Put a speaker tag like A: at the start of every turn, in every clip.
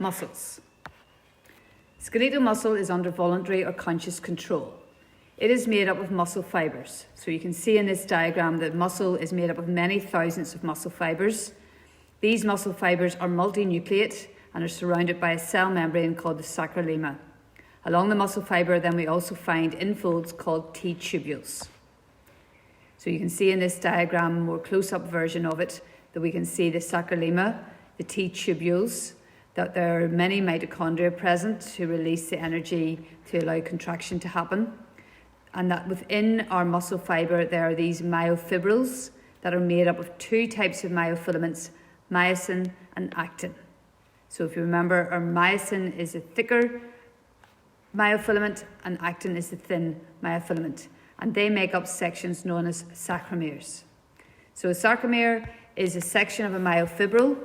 A: Muscles. Skeletal muscle is under voluntary or conscious control. It is made up of muscle fibres. So you can see in this diagram that muscle is made up of many thousands of muscle fibres. These muscle fibres are multinucleate and are surrounded by a cell membrane called the sarcolemma. Along the muscle fibre, then we also find infolds called T-tubules. So you can see in this diagram, a more close-up version of it, that we can see the sarcolemma, the T-tubules, that there are many mitochondria present to release the energy to allow contraction to happen, and that within our muscle fibre there are these myofibrils that are made up of two types of myofilaments, myosin and actin. So if you remember, our myosin is a thicker myofilament and actin is the thin myofilament, and they make up sections known as sarcomeres. So a sarcomere is a section of a myofibril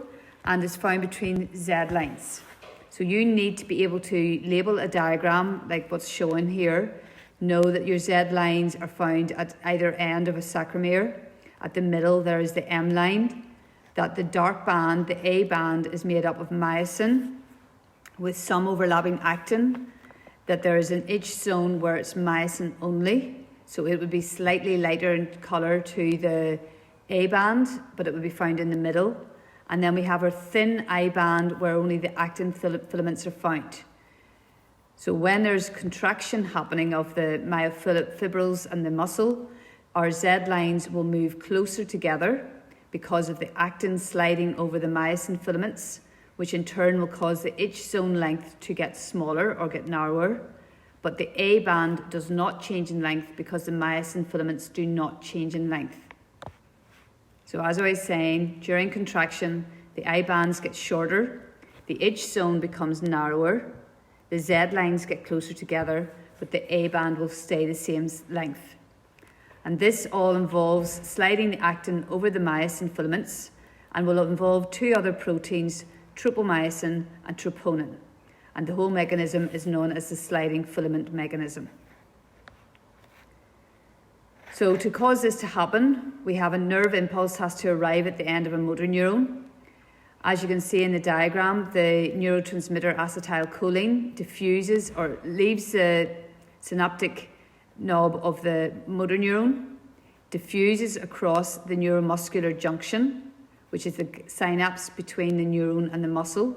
A: and is found between Z lines. So you need to be able to label a diagram like what's shown here. Know that your Z lines are found at either end of a sarcomere. At the middle there is the M line, that the dark band, the A band, is made up of myosin with some overlapping actin, that there is an itch zone where it's myosin only, so it would be slightly lighter in colour to the A band, but it would be found in the middle. And then we have our thin I band where only the actin filaments are found. So when there's contraction happening of the myofibrils and the muscle, our Z lines will move closer together because of the actin sliding over the myosin filaments, which in turn will cause the itch zone length to get smaller or get narrower. But the A band does not change in length because the myosin filaments do not change in length. So as I was saying, during contraction, the I bands get shorter, the itch zone becomes narrower, the Z lines get closer together, but the A band will stay the same length. And this all involves sliding the actin over the myosin filaments and will involve two other proteins, tropomyosin and troponin. And the whole mechanism is known as the sliding filament mechanism. So to cause this to happen, we have a nerve impulse has to arrive at the end of a motor neuron. As you can see in the diagram, the neurotransmitter acetylcholine diffuses or leaves the synaptic knob of the motor neuron, diffuses across the neuromuscular junction, which is the synapse between the neuron and the muscle,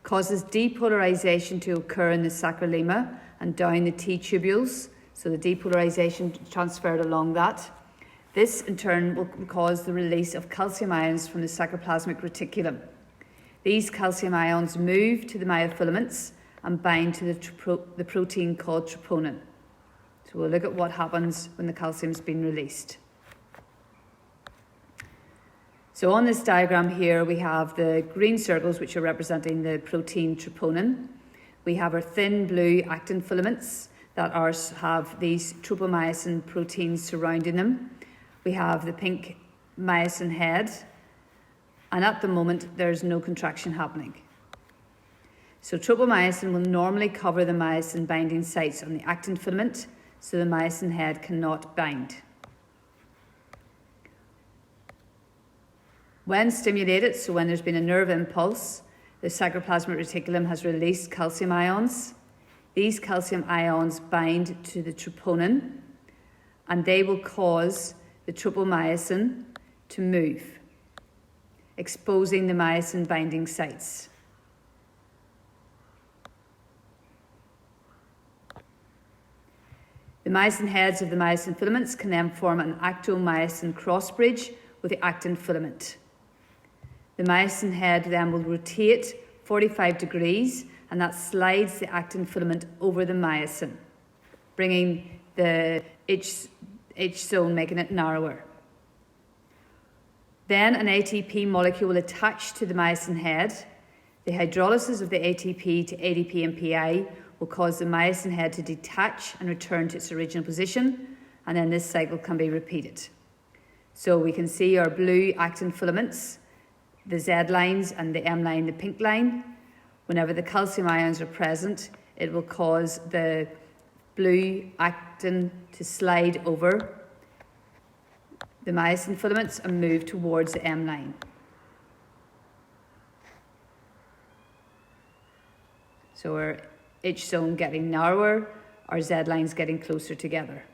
A: causes depolarization to occur in the sarcolemma and down the T-tubules, so the depolarization transferred along that. This in turn will cause the release of calcium ions from the sarcoplasmic reticulum. These calcium ions move to the myofilaments and bind to the protein called troponin. So we'll look at what happens when the calcium's been released. So on this diagram here, we have the green circles, which are representing the protein troponin. We have our thin blue actin filaments that have these tropomyosin proteins surrounding them. We have the pink myosin head, and at the moment there's no contraction happening. So tropomyosin will normally cover the myosin binding sites on the actin filament, so the myosin head cannot bind. When stimulated, so when there's been a nerve impulse, the sarcoplasmic reticulum has released calcium ions. These calcium ions bind to the troponin, and they will cause the tropomyosin to move, exposing the myosin binding sites. The myosin heads of the myosin filaments can then form an actomyosin crossbridge with the actin filament. The myosin head then will rotate 45 degrees, and that slides the actin filament over the myosin, bringing the itch zone, making it narrower. Then an ATP molecule will attach to the myosin head. The hydrolysis of the ATP to ADP and PI will cause the myosin head to detach and return to its original position, and then this cycle can be repeated. So we can see our blue actin filaments, the Z lines and the M line, the pink line. Whenever the calcium ions are present, it will cause the blue actin to slide over the myosin filaments and move towards the M line. So our H zone getting narrower, our Z lines getting closer together.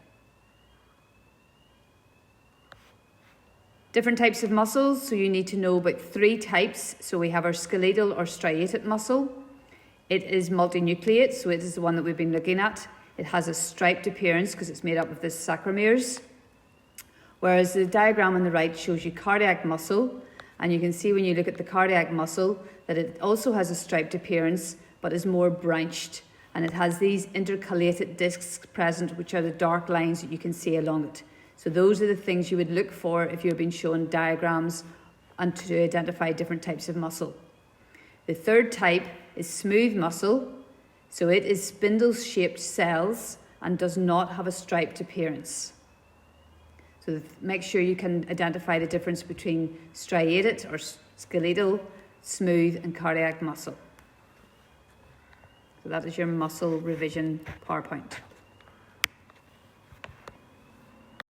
A: Different types of muscles, so you need to know about 3 types. So we have our skeletal or striated muscle. It is multinucleate, so it is the one that we've been looking at. It has a striped appearance because it's made up of the sarcomeres. Whereas the diagram on the right shows you cardiac muscle, and you can see when you look at the cardiac muscle that it also has a striped appearance but is more branched, and it has these intercalated discs present, which are the dark lines that you can see along it. So those are the things you would look for if you're being shown diagrams and to identify different types of muscle. The third type is smooth muscle. So it is spindle-shaped cells and does not have a striped appearance. So make sure you can identify the difference between striated or skeletal, smooth and cardiac muscle. So that is your muscle revision PowerPoint.